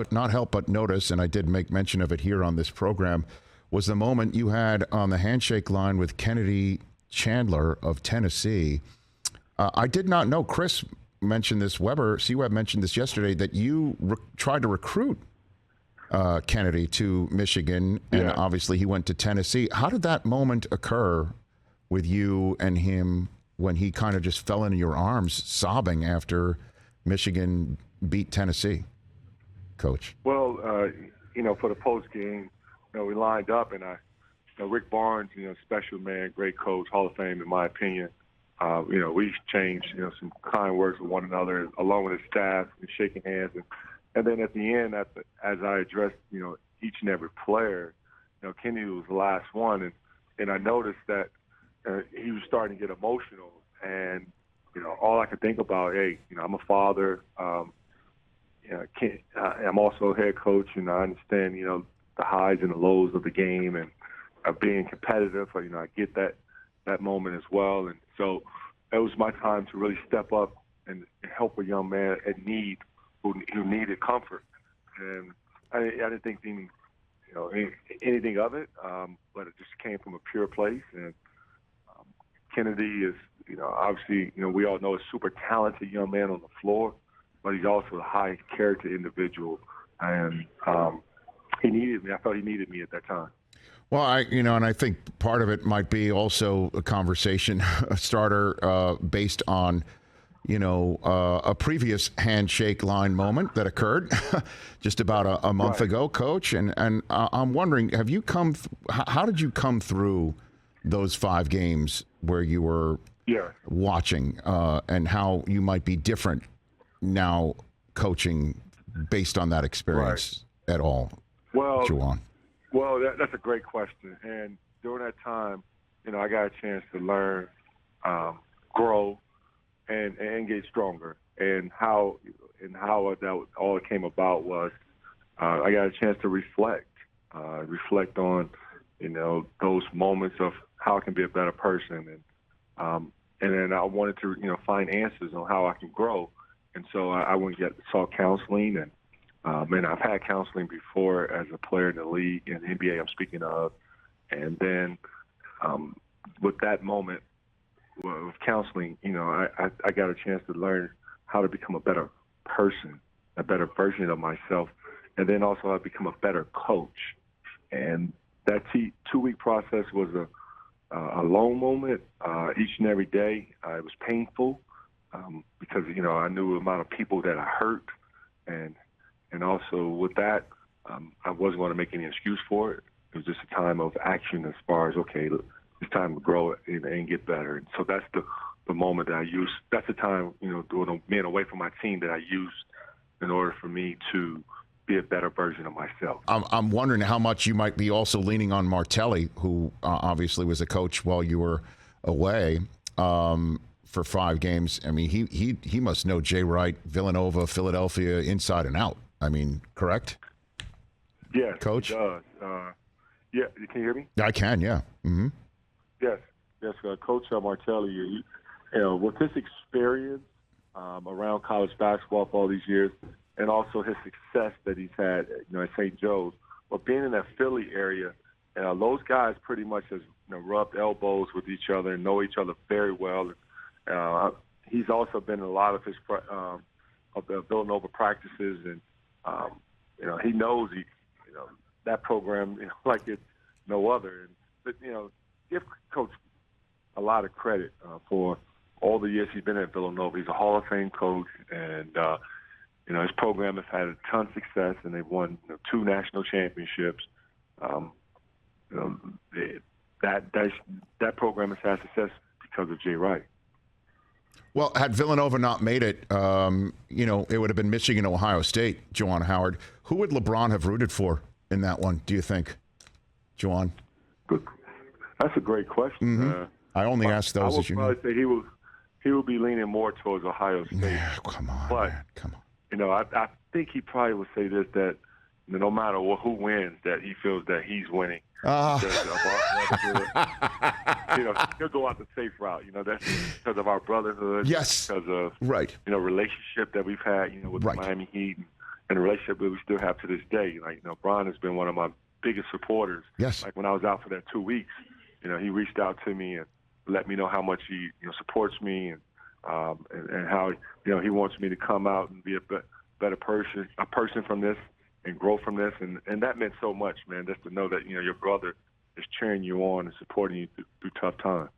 could not help but notice, and I did make mention of it here on this program, was the moment you had on the handshake line with Kenny Chandler of Tennessee. I did not know, Chris mentioned this, C-Web mentioned this yesterday, that you tried to recruit Kennedy to Michigan, and obviously he went to Tennessee. How did that moment occur with you and him when he kind of just fell into your arms sobbing after Michigan beat Tennessee, Coach? Well, for the post game, we lined up, and Rick Barnes, special man, great coach, Hall of Fame in my opinion. We exchanged, some kind words with one another, along with his staff, and shaking hands, and then at the end, as I addressed, each and every player, Kenny was the last one, and I noticed that he was starting to get emotional, and all I could think about, I'm a father. I'm also a head coach, and I understand, the highs and the lows of the game and being competitive. I get that moment as well. And so it was my time to really step up and help a young man in need who needed comfort. And I didn't think anything of it, but it just came from a pure place. And Kennedy is, obviously, we all know a super talented young man on the floor, but he's also a high character individual. And he needed me. I felt he needed me at that time. Well, and I think part of it might be also a conversation starter based on, a previous handshake line moment that occurred just about a month ago, Coach. And I'm wondering, how did you come through those 5 games where you were watching and how you might be different now coaching based on that experience at all, Juwan? Well, that's a great question. And during that time, I got a chance to learn, grow, and get stronger. And how that all came about was I got a chance to reflect on, those moments of how I can be a better person. And then I wanted to, find answers on how I can grow. And so I went and sought counseling, and I've had counseling before as a player in the league, in the NBA I'm speaking of. And then with that moment with counseling, I got a chance to learn how to become a better person, a better version of myself, and then also how to become a better coach. And that 2-week process was a long moment each and every day. It was painful because, I knew the amount of people that I hurt, and also with that, I wasn't going to make any excuse for it. It was just a time of action as far as, okay, it's time to grow and get better. And so that's the moment that I used. That's the time, being away from my team that I used in order for me to be a better version of myself. I'm wondering how much you might be also leaning on Martelli, who obviously was a coach while you were away for 5 games. I mean, he must know Jay Wright, Villanova, Philadelphia inside and out. I mean, correct? Yes, Coach? He does. Yeah, can you hear me? I can, yeah. Mm-hmm. Yes. Coach Martelli, with his experience around college basketball for all these years, and also his success that he's had, at St. Joe's, but being in that Philly area, those guys pretty much has rubbed elbows with each other and know each other very well. He's also been in a lot of his of the Villanova practices, and he knows that program like it's no other. But give Coach a lot of credit for all the years he's been at Villanova. He's a Hall of Fame coach, and his program has had a ton of success, and they've won 2 national championships. That program has had success because of Jay Wright. Well, had Villanova not made it, it would have been Michigan, Ohio State, Juwan Howard. Who would LeBron have rooted for in that one, do you think, Juwan? Good. That's a great question. Mm-hmm. I only ask those as you know. I would probably say he would be leaning more towards Ohio State. Yeah, come on, man. Come on. I think he probably would say this, that no matter who wins, that he feels that he's winning. He'll go out the safe route. That's because of our brotherhood. Yes. Because of relationship that we've had, with the Miami Heat and the relationship that we still have to this day. Like, Bron has been one of my biggest supporters. Yes. Like when I was out for that 2 weeks, he reached out to me and let me know how much he supports me and how he wants me to come out and be a better person from this and grow from this, and that meant so much, man. Just to know that your brother is cheering you on and supporting you through tough times.